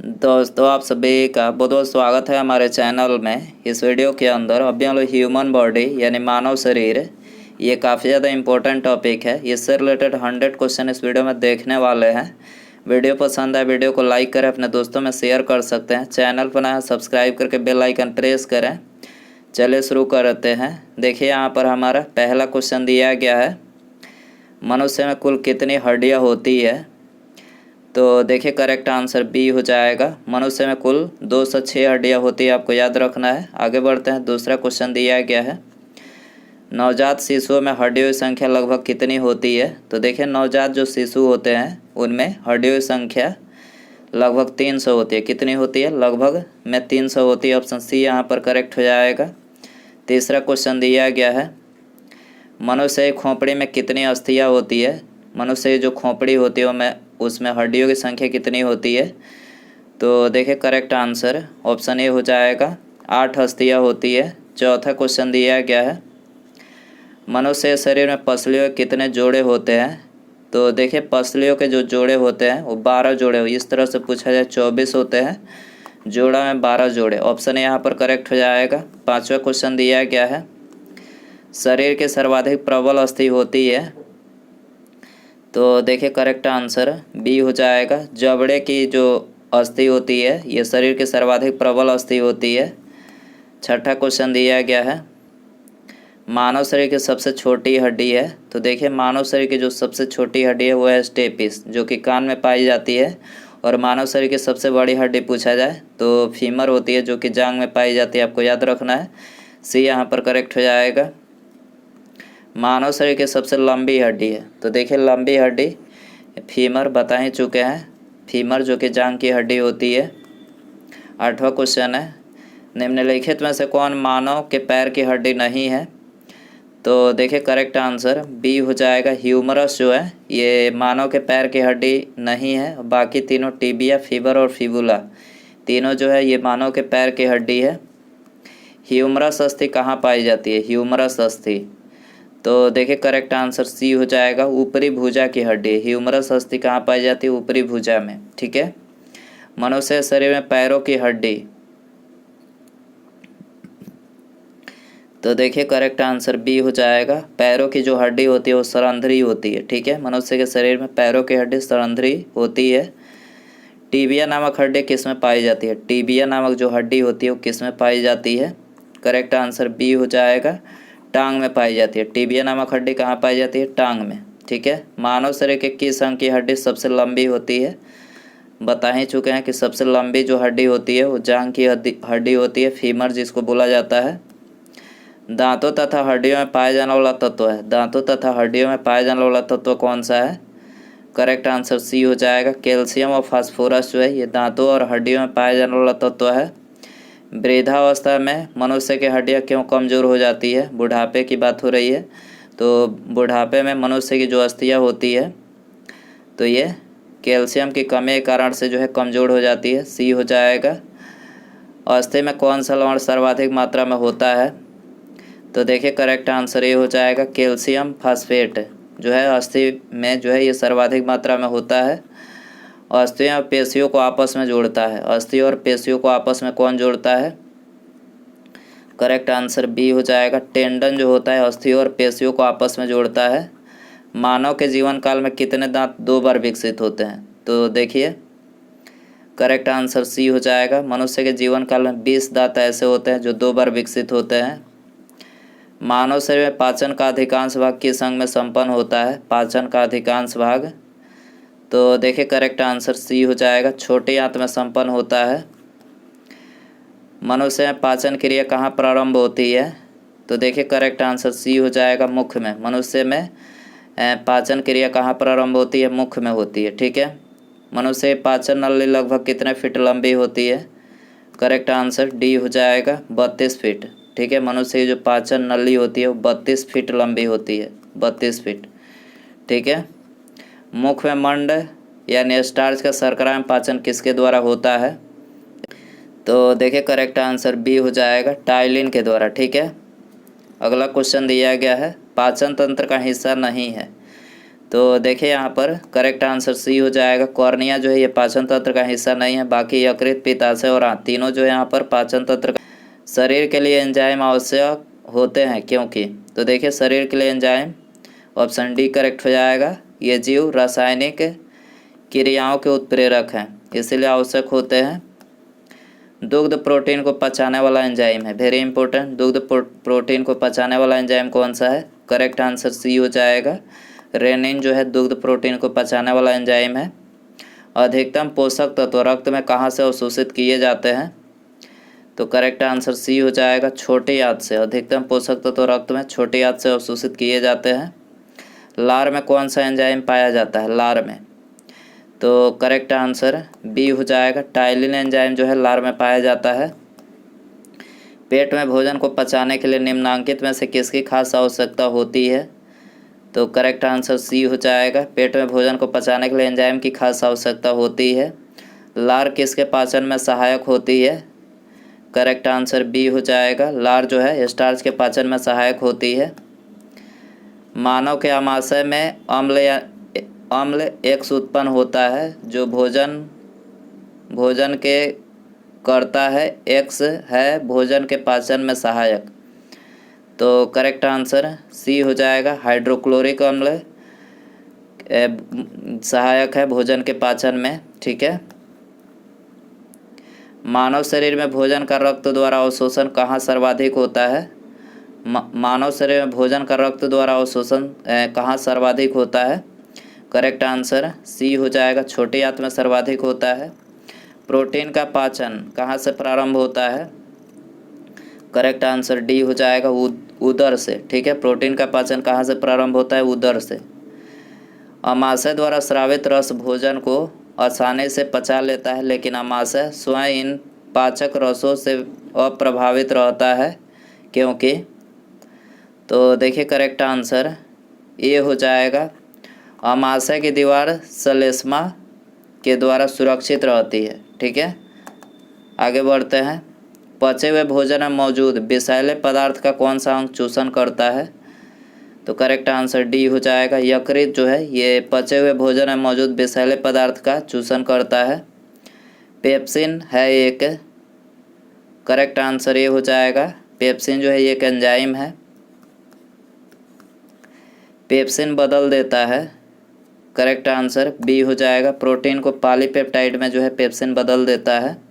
दोस्तों आप सभी का बहुत बहुत स्वागत है हमारे चैनल में। इस वीडियो के अंदर अभी हम लोग ह्यूमन बॉडी यानी मानव शरीर, ये काफ़ी ज़्यादा इम्पोर्टेंट टॉपिक है। इससे रिलेटेड 100 क्वेश्चन इस वीडियो में देखने वाले हैं। वीडियो पसंद आए वीडियो को लाइक करें, अपने दोस्तों में शेयर कर सकते हैं। चैनल पर नया सब्सक्राइब करके बेल आइकन प्रेस करें। चलिए शुरू करते हैं। देखिए यहाँ पर हमारा पहला क्वेश्चन दिया गया है, मनुष्य में कुल कितनी हड्डियाँ होती है। तो देखिए करेक्ट आंसर बी हो जाएगा। मनुष्य में कुल 206 हड्डियाँ होती है, आपको याद रखना है। आगे बढ़ते हैं। दूसरा क्वेश्चन दिया गया है, नवजात शिशुओं में हड्डियों की संख्या लगभग कितनी होती है। तो देखिए नवजात जो शिशु होते हैं उनमें हड्डियों की संख्या लगभग 300 होती है। कितनी होती है? लगभग में 300 होती है। ऑप्शन सी यहाँ पर करेक्ट हो जाएगा। तीसरा क्वेश्चन दिया गया है, मनुष्य की खोपड़ी में कितनी अस्थियाँ होती है। मनुष्य की जो खोपड़ी होती है उसमें हड्डियों की संख्या कितनी होती है। तो देखिए करेक्ट आंसर ऑप्शन ए हो जाएगा, 8 अस्थियाँ होती है। चौथा क्वेश्चन दिया गया है, मनुष्य के शरीर में पसलियों के कितने जोड़े होते हैं। तो देखिए पसलियों के जो जोड़े होते हैं वो 12 जोड़े हो। इस तरह से पूछा जाए 24 होते हैं, जोड़ा में 12 जोड़े। ऑप्शन ए यहाँ पर करेक्ट हो जाएगा। पाँचवा क्वेश्चन दिया गया है, शरीर के सर्वाधिक प्रबल अस्थि होती है। तो देखिए करेक्ट आंसर बी हो जाएगा। जबड़े की जो अस्थि होती है ये शरीर की सर्वाधिक प्रबल अस्थि होती है। छठा क्वेश्चन दिया गया है, मानव शरीर की सबसे छोटी हड्डी है। तो देखिए मानव शरीर की जो सबसे छोटी हड्डी है वो है स्टेपिस, जो कि कान में पाई जाती है। और मानव शरीर की सबसे बड़ी हड्डी पूछा जाए तो फीमर होती है, जो कि जांघ में पाई जाती है। आपको याद रखना है। सी यहाँ पर करेक्ट हो जाएगा। मानव शरीर की सबसे लंबी हड्डी है। तो देखिए लंबी हड्डी फीमर बता ही चुके हैं, फीमर जो कि जांघ की हड्डी होती है। आठवां क्वेश्चन है, निम्नलिखित में से कौन मानव के पैर की हड्डी नहीं है। तो देखिए करेक्ट आंसर बी हो जाएगा। ह्यूमरस जो है ये मानव के पैर की हड्डी नहीं है। बाकी तीनों टिबिया, फीबर और फिबुला तीनों जो है ये मानव के पैर की हड्डी है। ह्यूमरस अस्थि कहाँ पाई जाती है? ह्यूमरस अस्थि, तो देखिए करेक्ट आंसर सी हो जाएगा, ऊपरी भुजा की हड्डी। ह्यूमरस अस्थि कहाँ पाई जाती है? ऊपरी भुजा में। ठीक है। मनुष्य शरीर में पैरों की हड्डी, तो देखिए करेक्ट आंसर बी हो जाएगा। पैरों की जो हड्डी होती है वो सरंध्री होती है। ठीक है, मनुष्य के शरीर में पैरों की हड्डी सरंध्री होती है। टीबिया नामक हड्डी किस में पाई जाती है? टीबिया नामक जो हड्डी होती है वो किस में पाई जाती है? करेक्ट आंसर बी हो जाएगा, टांग में पाई जाती है। टीबिया नामक हड्डी कहाँ पाई जाती है? टांग में। ठीक है। मानव शरीर के किस अंग की हड्डी सबसे लंबी होती है? बता ही चुके हैं कि सबसे लंबी जो हड्डी होती है वो जांघ की हड्डी होती है, फीमर जिसको बोला जाता है। दांतों तथा हड्डियों में पाया जाने वाला तत्व है। दांतों तथा हड्डियों में पाया जाने वाला तत्व कौन सा है? करेक्ट आंसर सी हो जाएगा। कैल्शियम और फास्फोरस जो है ये दांतों और हड्डियों में पाया जाने वाला तत्व है। वृद्धावस्था में मनुष्य की हड्डियाँ क्यों कमज़ोर हो जाती है? बुढ़ापे की बात हो रही है। तो बुढ़ापे में मनुष्य की जो अस्थियाँ होती है तो ये कैल्शियम की कमी के कारण से जो है कमज़ोर हो जाती है। सी हो जाएगा। अस्थि में कौन सा लवण सर्वाधिक मात्रा में होता है? तो देखिए करेक्ट आंसर ये हो जाएगा, कैल्शियम फास्फेट जो है अस्थि में जो है ये सर्वाधिक मात्रा में होता है। अस्थि और पेशियों को आपस में जोड़ता है। अस्थि और पेशियों को आपस में कौन जोड़ता है? करेक्ट आंसर बी हो जाएगा। टेंडन जो होता है अस्थि और पेशियों को आपस में जोड़ता है। मानव के जीवन काल में कितने दांत 2 बार विकसित होते हैं? तो देखिए करेक्ट आंसर सी हो जाएगा। मनुष्य के जीवन काल में 20 दांत ऐसे होते हैं जो 2 बार विकसित होते हैं। मानव शरीर में पाचन का अधिकांश भाग किस अंग में संपन्न होता है? पाचन का अधिकांश भाग, तो देखिए करेक्ट आंसर सी हो जाएगा, छोटी आंत में संपन्न होता है। मनुष्य में पाचन क्रिया कहाँ प्रारंभ होती है? तो देखिए करेक्ट आंसर सी हो जाएगा, मुख में। मनुष्य में पाचन क्रिया कहाँ प्रारंभ होती है? मुख में होती है। ठीक है। मनुष्य की पाचन नली लगभग कितने फीट लंबी होती है? करेक्ट आंसर डी हो जाएगा, 32 फीट। ठीक है, मनुष्य की जो पाचन नली होती है वो 32 फीट लंबी होती है, 32 फीट। ठीक है। मुख में मंड यानी स्टार्च का शर्करा में पाचन किसके द्वारा होता है? तो देखिए करेक्ट आंसर बी हो जाएगा, टाइलिन के द्वारा। ठीक है। अगला क्वेश्चन दिया गया है, पाचन तंत्र का हिस्सा नहीं है। तो देखिए यहाँ पर करेक्ट आंसर सी हो जाएगा। कॉर्निया जो है ये पाचन तंत्र का हिस्सा नहीं है, बाकी यकृत, पित्ताशय और आंत तीनों जो है यहाँ पर पाचन तंत्र का। शरीर के लिए एंजाइम आवश्यक होते हैं क्योंकि, तो देखिए शरीर के लिए एंजाइम ऑप्शन डी करेक्ट हो जाएगा। ये जीव रासायनिक क्रियाओं के उत्प्रेरक हैं, इसीलिए आवश्यक होते हैं। दुग्ध प्रोटीन को पचाने वाला एंजाइम है, वेरी इंपॉर्टेंट। दुग्ध प्रोटीन को पचाने वाला एंजाइम कौन सा है? करेक्ट आंसर सी हो जाएगा। रेनिन जो है दुग्ध प्रोटीन को पचाने वाला एंजाइम है। अधिकतम पोषक तत्व रक्त में कहाँ से अवशोषित किए जाते हैं? तो करेक्ट आंसर सी हो जाएगा, छोटी आंत से। अधिकतम पोषक तत्व रक्त में छोटी आंत से अवशोषित किए जाते हैं। लार में कौन सा एंजाइम पाया जाता है? लार में, तो करेक्ट आंसर बी हो जाएगा। टाइलिन एंजाइम जो है लार में पाया जाता है। पेट में भोजन को पचाने के लिए निम्नलिखित में से किसकी खास आवश्यकता होती है? तो करेक्ट आंसर सी हो जाएगा। पेट में भोजन को पचाने के लिए एंजाइम की खास आवश्यकता होती है। लार किसके पाचन में सहायक होती है? करेक्ट आंसर बी हो जाएगा। लार जो है स्टार्च के पाचन में सहायक होती है। मानव के आमाशय में अम्ल एक्स उत्पन्न होता है जो भोजन के करता है। एक्स है भोजन के पाचन में सहायक, तो करेक्ट आंसर सी हो जाएगा। हाइड्रोक्लोरिक अम्ल सहायक है भोजन के पाचन में, ठीक है। मानव शरीर में भोजन का रक्त द्वारा अवशोषण कहाँ सर्वाधिक होता है? मानव शरीर में भोजन का रक्त द्वारा अवशोषण कहाँ सर्वाधिक होता है? करेक्ट आंसर सी हो जाएगा, छोटी आंत में सर्वाधिक होता है। प्रोटीन का पाचन कहाँ से प्रारंभ होता है? करेक्ट आंसर डी हो जाएगा, उदर से, ठीक है। प्रोटीन का पाचन कहाँ से प्रारंभ होता है? उदर से। अमाशय द्वारा स्रावित रस भोजन को आसानी से पचा लेता है, लेकिन अमाशय स्वयं इन पाचक रसों से अप्रभावित रहता है क्योंकि, तो देखिए करेक्ट आंसर ए हो जाएगा। अमाशय की दीवार श्लेष्मा के द्वारा सुरक्षित रहती है, ठीक है। आगे बढ़ते हैं। पचे हुए भोजन में मौजूद विषैले पदार्थ का कौन सा अंग चूषण करता है? तो करेक्ट आंसर डी हो जाएगा। यकृत जो है ये पचे हुए भोजन में मौजूद विषैले पदार्थ का चूषण करता है। पेप्सिन है एक, करेक्ट आंसर ये हो जाएगा। पेप्सिन जो है ये एक एंजाइम है, पेप्सिन बदल देता है। करेक्ट आंसर बी हो जाएगा। प्रोटीन को पॉलीपेप्टाइड में जो है पेप्सिन बदल देता है।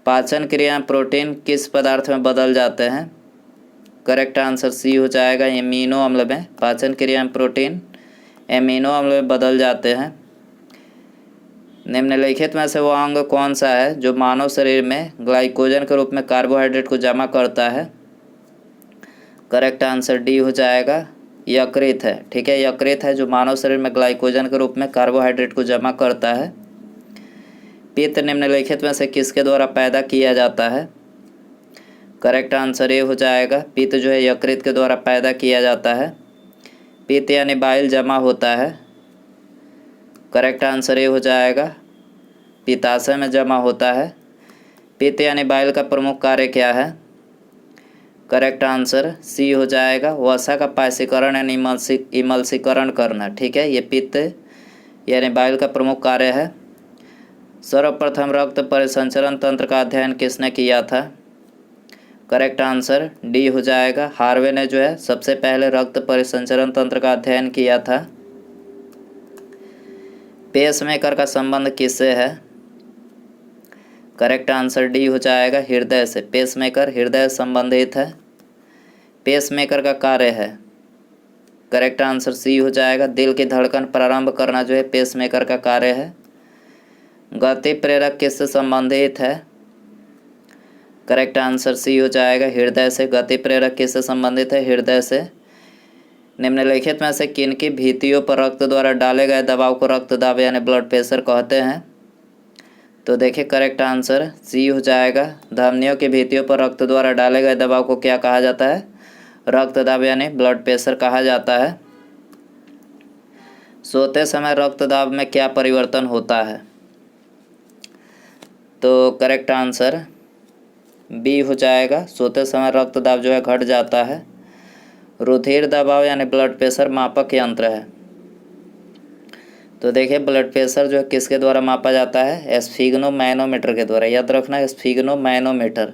पाचन क्रिया में प्रोटीन किस पदार्थ में बदल जाते हैं? करेक्ट आंसर सी हो जाएगा, एमिनो अम्ल में। पाचन क्रिया में प्रोटीन एमिनो अम्ल में बदल जाते हैं। निम्नलिखित में से वो अंग कौन सा है जो मानव शरीर में ग्लाइकोजन के रूप में कार्बोहाइड्रेट को जमा करता है? करेक्ट आंसर डी हो जाएगा, यकृत है, ठीक है। यकृत है जो मानव शरीर में ग्लाइकोजन के रूप में कार्बोहाइड्रेट को जमा करता है। पित्त निम्नलिखित में से किसके द्वारा पैदा किया जाता है? करेक्ट आंसर ये हो जाएगा। पित्त जो है यकृत के द्वारा पैदा किया जाता है। पित्त यानी बाइल जमा होता है। करेक्ट आंसर ये हो जाएगा, पित्ताशय में जमा होता है। पित्त यानी बाइल का प्रमुख कार्य क्या है? करेक्ट आंसर सी हो जाएगा, वसा का पायसीकरण यानी इमल्सीकरण करना, ठीक है। ये पित्त यानी बाइल का प्रमुख कार्य है। सर्वप्रथम रक्त परिसंचरण तंत्र का अध्ययन किसने किया था? करेक्ट आंसर डी हो जाएगा। हार्वे ने जो है सबसे पहले रक्त परिसंचरण तंत्र का अध्ययन किया था। पेसमेकर का संबंध किससे है? करेक्ट आंसर डी हो जाएगा, हृदय से। पेसमेकर हृदय संबंधित है। पेसमेकर का कार्य है, करेक्ट आंसर सी हो जाएगा। दिल की धड़कन प्रारंभ करना जो है पेसमेकर का कार्य है। गति प्रेरक किससे संबंधित है? करेक्ट आंसर सी हो जाएगा, हृदय से। गति प्रेरक किससे संबंधित है? हृदय से। निम्नलिखित में से किनकी भित्तियों पर रक्त द्वारा डाले गए दबाव को रक्तदाब यानी ब्लड प्रेशर कहते हैं? तो देखिए करेक्ट आंसर सी हो जाएगा। धमनियों की भित्तियों पर रक्त द्वारा डाले गए दबाव को क्या कहा जाता है? रक्तदाब यानी ब्लड प्रेशर कहा जाता है। सोते समय रक्तदाब में क्या परिवर्तन होता है? तो करेक्ट आंसर बी हो जाएगा, सोते समय रक्तदाब जो है घट जाता है। रुधिर दबाव यानी ब्लड प्रेशर मापक यंत्र है, तो देखिए ब्लड प्रेशर जो है किसके द्वारा मापा जाता है, स्फिग्नोमैनोमीटर के द्वारा। याद रखना स्फिग्नोमैनोमीटर।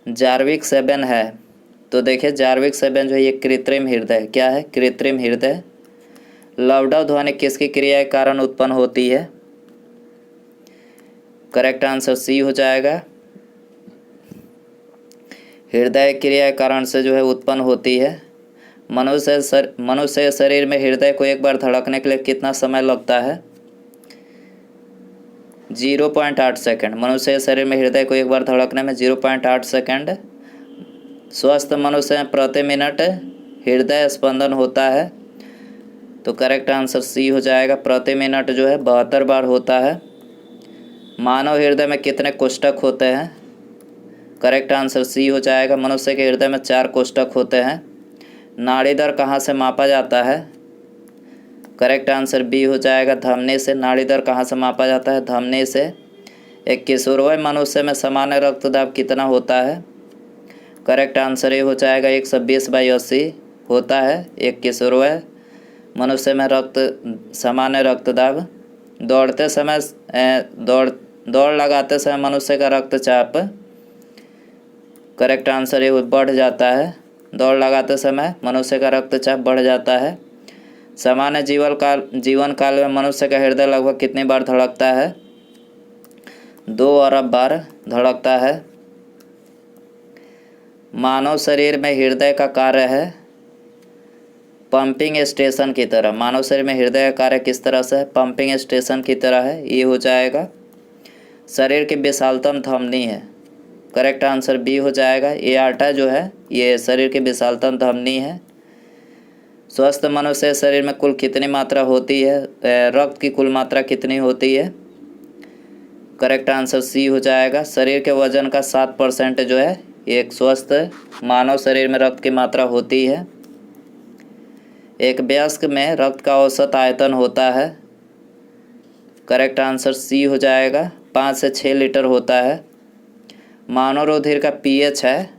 जार्विक 7 है, तो देखिए जार्विक 7 जो है ये कृत्रिम हृदय, क्या है, कृत्रिम हृदय। लवडव ध्वनि किसकी क्रिया के कारण उत्पन्न होती है, करेक्ट आंसर सी हो जाएगा, हृदय क्रिया के कारण से जो है उत्पन्न होती है। मनुष्य शरीर में हृदय को एक बार धड़कने के लिए कितना समय लगता है, 0.8 सेकंड। मनुष्य शरीर में हृदय को एक बार धड़कने में 0.8 सेकंड। स्वस्थ मनुष्य में प्रति मिनट हृदय स्पंदन होता है, तो करेक्ट आंसर सी हो जाएगा, प्रति मिनट जो है 72 बार होता है। मानव हृदय में कितने कोष्ठक होते हैं, करेक्ट आंसर सी हो जाएगा, मनुष्य के हृदय में 4 कोष्ठक होते हैं। नाड़ी दर कहाँ से मापा जाता है, करेक्ट आंसर बी हो जाएगा, धमनी से। नाड़ी दर कहाँ से मापा जाता है, धमनी से। एक किशोरवय मनुष्य में सामान्य रक्तदाब कितना होता है, करेक्ट आंसर ए हो जाएगा, 120/80 होता है एक किशोरवय मनुष्य में सामान्य रक्तदाब। दौड़ते समय दौड़ लगाते समय मनुष्य का रक्तचाप, करेक्ट आंसर ये बढ़ जाता है। दौड़ लगाते समय मनुष्य का रक्तचाप बढ़ जाता है। सामान्य जीवन काल में मनुष्य का हृदय लगभग कितनी बार धड़कता है, 2 अरब बार धड़कता है। मानव शरीर में हृदय का कार्य है पंपिंग स्टेशन की तरह। मानव शरीर में हृदय का कार्य किस तरह से है, पंपिंग स्टेशन की तरह है, ये हो जाएगा। शरीर की विशालतम धमनी है, करेक्ट आंसर बी हो जाएगा, एआर्टा जो है ये शरीर की विशालतम धमनी है। स्वस्थ मनुष्य शरीर में कुल कितनी मात्रा होती है, रक्त की कुल मात्रा कितनी होती है, करेक्ट आंसर सी हो जाएगा। शरीर के वजन का 7% जो है एक स्वस्थ मानव शरीर में रक्त की मात्रा होती है। एक वयस्क में रक्त का औसत आयतन होता है, करेक्ट आंसर सी हो जाएगा, 5 से 6 लीटर होता है। मानव रुधिर का पीएच है,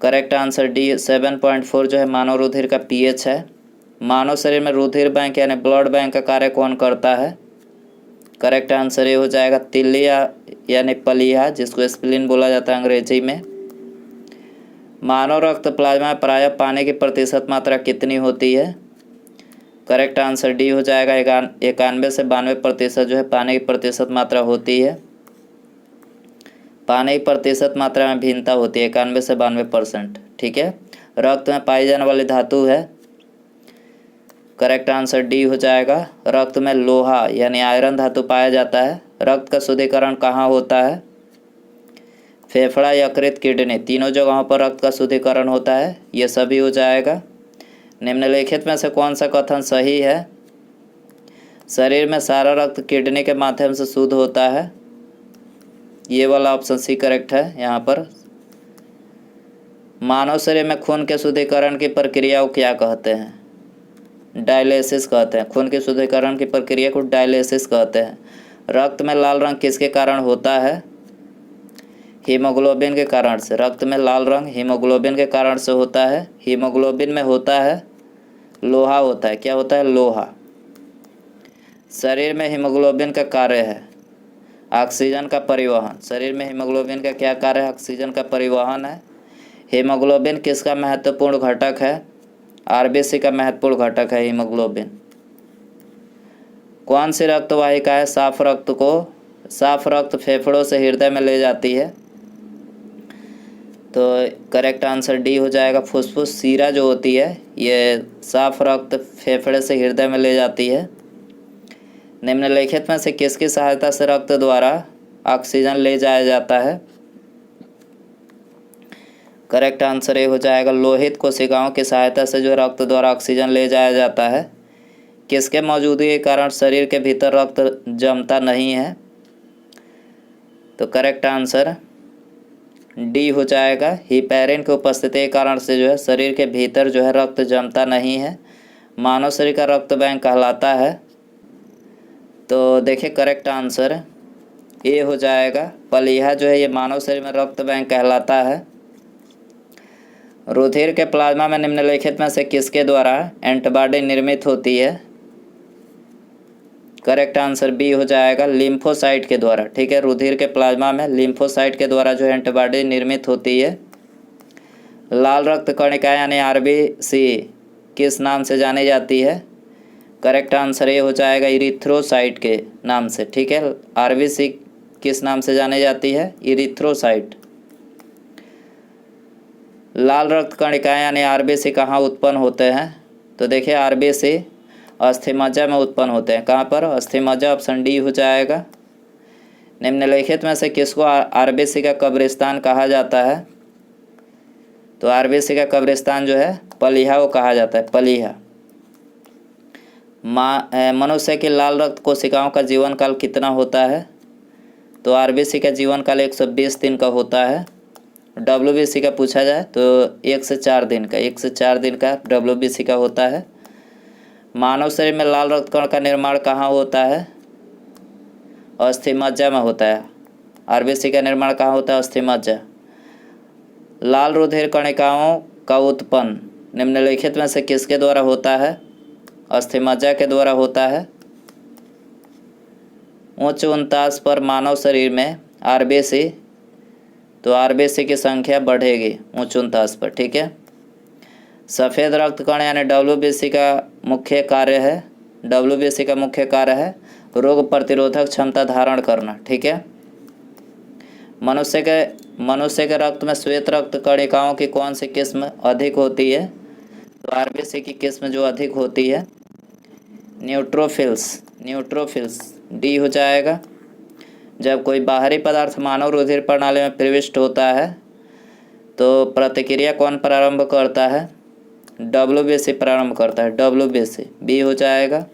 करेक्ट आंसर डी 7.4 जो है मानव रुधिर का पीएच है। मानव शरीर में रुधिर बैंक यानी ब्लड बैंक का कार्य कौन करता है, करेक्ट आंसर ये हो जाएगा, तिलिया यानी पलिया, जिसको स्प्लीन बोला जाता है अंग्रेजी में। मानव रक्त प्लाज्मा में प्रायः पानी की प्रतिशत मात्रा कितनी होती है, करेक्ट आंसर डी हो जाएगा, 91 से 92% जो है पानी की प्रतिशत मात्रा होती है। पानी की प्रतिशत मात्रा में भिन्नता होती है, 91 से 92%, ठीक है। रक्त में पाई जाने वाली धातु है, करेक्ट आंसर डी हो जाएगा, रक्त में लोहा यानी आयरन धातु पाया जाता है। रक्त का शुद्धिकरण कहाँ होता है, फेफड़ा, यकृत, किडनी, तीनों जगहों पर रक्त का शुद्धिकरण होता है, ये सभी हो जाएगा। निम्नलिखित में से कौन सा कथन सही है, शरीर में सारा रक्त किडनी के माध्यम से शुद्ध होता है, ये वाला ऑप्शन सी करेक्ट है यहाँ पर। मानव शरीर में खून के शुद्धिकरण की प्रक्रिया को क्या कहते हैं, डायलिसिस कहते हैं। खून के शुद्धिकरण की प्रक्रिया को डायलिसिस कहते हैं। रक्त में लाल रंग किसके कारण होता है, हीमोग्लोबिन के कारण से। रक्त में लाल रंग हीमोग्लोबिन के कारण से होता है। हीमोग्लोबिन में होता है लोहा होता है, क्या होता है, लोहा। शरीर में हीमोग्लोबिन का कार्य है ऑक्सीजन का परिवहन। शरीर में हीमोग्लोबिन का क्या कार्य है, ऑक्सीजन का परिवहन है। हीमोग्लोबिन किसका महत्वपूर्ण घटक है, आरबीसी का महत्वपूर्ण घटक है हीमोग्लोबिन। कौन सी रक्त वाहिका है साफ रक्त फेफड़ों से हृदय में ले जाती है, तो करेक्ट आंसर डी हो जाएगा, फुसफुस सीरा जो होती है ये साफ रक्त फेफड़े से हृदय में ले जाती है। निम्नलिखित में से किसकी सहायता से रक्त द्वारा ऑक्सीजन ले जाया जाता है, करेक्ट आंसर ये हो जाएगा, लोहित कोशिकाओं की सहायता से जो रक्त द्वारा ऑक्सीजन ले जाया जाता है। किसके मौजूदगी के कारण शरीर के भीतर रक्त जमता नहीं है, तो करेक्ट आंसर डी हो जाएगा, हिपैरिन की उपस्थिति के कारण से जो है शरीर के भीतर जो है रक्त जमता नहीं है। मानव शरीर का रक्त बैंक कहलाता है, तो देखिए करेक्ट आंसर ए हो जाएगा, पलीहा जो है ये मानव शरीर में रक्त बैंक कहलाता है। रुधिर के प्लाज्मा में निम्नलिखित में से किसके द्वारा एंटीबॉडी निर्मित होती है, करेक्ट आंसर बी हो जाएगा, लिम्फोसाइट के द्वारा। ठीक है, रुधिर के प्लाज्मा में लिम्फोसाइट के द्वारा जो है एंटीबॉडी निर्मित होती है। लाल रक्त कणिका यानी आरबीसी किस नाम से जानी जाती है? करेक्ट आंसर ये हो जाएगा इरिथ्रोसाइट के नाम से। ठीक है, आरबीसी किस नाम से जानी जाती है? इरिथ्रोसाइट। लाल रक्त कणिका यानी आरबीसी कहाँ उत्पन्न होते हैं? तो देखिए आरबीसी अस्थिमज्जा में उत्पन्न होते हैं। कहाँ पर? अस्थिमज्जा, ऑप्शन डी हो जाएगा। निम्नलिखित में से किसको आरबीसी का कब्रिस्तान कहा जाता है? तो आरबीसी का कब्रिस्तान जो है पलिहा को कहा जाता है, पलिहा। मनुष्य की लाल रक्त कोशिकाओं का जीवन काल कितना होता है? तो आरबीसी का जीवन काल 120 दिन का होता है। डब्ल्यूबीसी का पूछा जाए तो 1 से 4 दिन का, 1 से 4 दिन का डब्ल्यूबीसी का होता है। मानव शरीर में लाल रक्त कण का निर्माण कहाँ होता है? अस्थिमज्जा में होता है। आरबीसी का निर्माण कहाँ होता है? अस्थिमज्जा। लाल रुधिर कणिकाओं का उत्पन्न निम्नलिखित में से किसके द्वारा होता है? अस्थिमज्जा के द्वारा होता है। उच्च उनतास पर मानव शरीर में आरबीसी, तो आरबीसी की संख्या बढ़ेगी उच्च उनतास पर। ठीक है, सफ़ेद रक्त कण यानी डब्ल्यूबीसी का मुख्य कार्य है, डब्ल्यूबीसी का मुख्य कार्य है रोग प्रतिरोधक क्षमता धारण करना। ठीक है, मनुष्य के रक्त में श्वेत रक्त कणिकाओं की कौन सी किस्म अधिक होती है? तो आरबीसी की किस्म जो अधिक होती है न्यूट्रोफिल्स, डी हो जाएगा। जब कोई बाहरी पदार्थ मानव रुधिर प्रणाली में प्रविष्ट होता है तो प्रतिक्रिया कौन प्रारंभ करता है? डब्ल्यूबीसी प्रारंभ करता है, डब्ल्यूबीसी, बी हो जाएगा।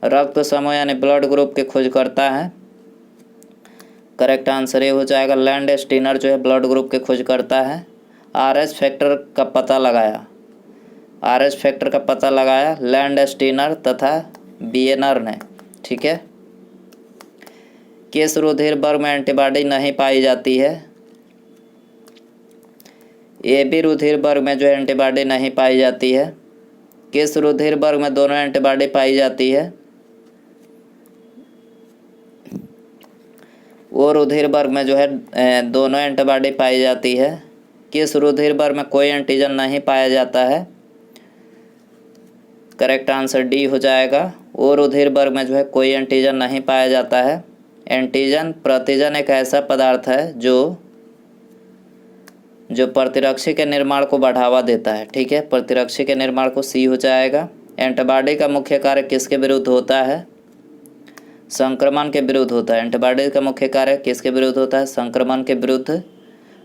रक्त समूह यानी ब्लड ग्रुप की खोज करता है। करेक्ट आंसर ये हो जाएगा, लैंड स्टीनर जो है ब्लड ग्रुप की खोज करता है। आरएच फैक्टर का पता लगाया लैंड स्टीनर तथा बियनर ने। ठीक है, किस रुधिर वर्ग में एंटीबॉडी नहीं पाई जाती है? ए बी रुधिर वर्ग में जो है एंटीबॉडी नहीं पाई जाती है। किस रुधिर वर्ग में दोनों एंटीबॉडी पाई जाती है? वो रुधिर वर्ग में जो है दोनों एंटीबॉडी पाई जाती है। किस रुधिर वर्ग में कोई एंटीजन नहीं पाया जाता है? करेक्ट आंसर डी हो जाएगा, वो रुधिर वर्ग में जो है कोई एंटीजन नहीं पाया जाता है। एंटीजन प्रतिजन एक ऐसा पदार्थ है जो प्रतिरक्षी के निर्माण को बढ़ावा देता है। ठीक है, प्रतिरक्षी के निर्माण को, सी हो जाएगा। एंटीबॉडी का मुख्य कार्य किसके विरुद्ध होता है? संक्रमण के विरुद्ध होता है। एंटीबॉडी का मुख्य कार्य किसके विरुद्ध होता है? संक्रमण के विरुद्ध।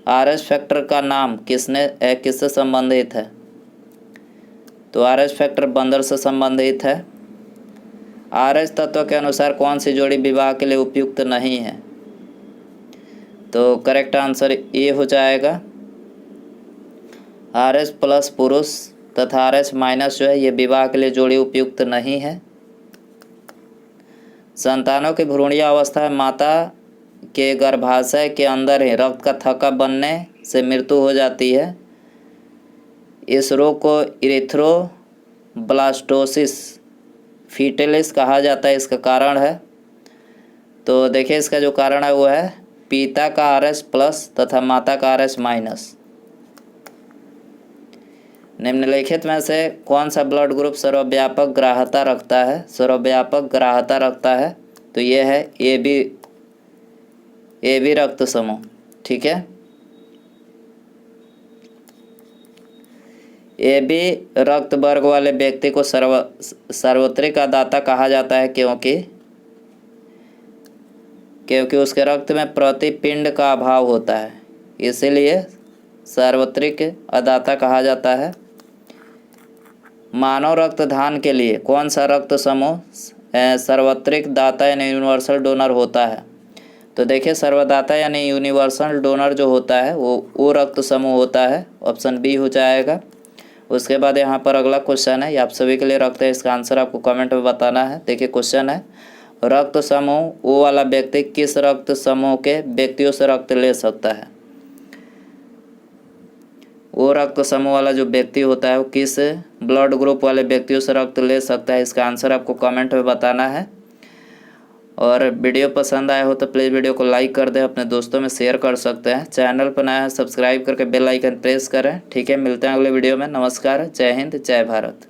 आरएच फैक्टर का नाम किससे संबंधित है? तो आरएच फैक्टर बंदर से संबंधित है। आरएच तत्व के अनुसार कौन सी जोड़ी विवाह के लिए उपयुक्त नहीं है? तो करेक्ट आंसर ए हो जाएगा, आरएच प्लस पुरुष तथा आरएच माइनस जो है ये विवाह के लिए जोड़ी उपयुक्त नहीं है। संतानों की भ्रूणीय अवस्था में माता के गर्भाशय के अंदर ही रक्त का थक्का बनने से मृत्यु हो जाती है। इस रोग को इरिथ्रोब्लास्टोसिस फीटलिस कहा जाता है। इसका कारण है, तो देखिए इसका जो कारण है वो है पिता का आरएच प्लस तथा माता का आरएच माइनस। निम्नलिखित में से कौन सा ब्लड ग्रुप सर्वव्यापक ग्राह्यता रखता है? सर्वव्यापक ग्राह्यता रखता है तो ये है ए बी रक्त समूह। ठीक है, ए बी रक्त वर्ग वाले व्यक्ति को सार्वत्रिक दाता कहा जाता है क्योंकि उसके रक्त में प्रतिपिंड का अभाव होता है, इसीलिए सार्वत्रिक अदाता कहा जाता है। मानव रक्त दान के लिए कौन सा रक्त समूह सार्वत्रिक दाता यानी यूनिवर्सल डोनर होता है? तो देखिए सर्वदाता यानी यूनिवर्सल डोनर जो होता है वो रक्त समूह होता है, ऑप्शन बी हो जाएगा। उसके बाद यहाँ पर अगला क्वेश्चन है, ये आप सभी के लिए रखते हैं, इसका आंसर आपको कमेंट में बताना है। देखिए क्वेश्चन है, रक्त समूह वो वाला व्यक्ति किस रक्त समूह के व्यक्तियों से रक्त ले सकता है? वो रक्त समूह वाला जो व्यक्ति होता है वो किस ब्लड ग्रुप वाले व्यक्तियों से रक्त ले सकता है? इसका आंसर आपको कमेंट में बताना है। और वीडियो पसंद आया हो तो प्लीज़ वीडियो को लाइक कर दें, अपने दोस्तों में शेयर कर सकते हैं। चैनल पर नया है सब्सक्राइब करके बेल आइकन प्रेस करें। ठीक है, मिलते हैं अगले वीडियो में। नमस्कार, जय हिंद, जय भारत।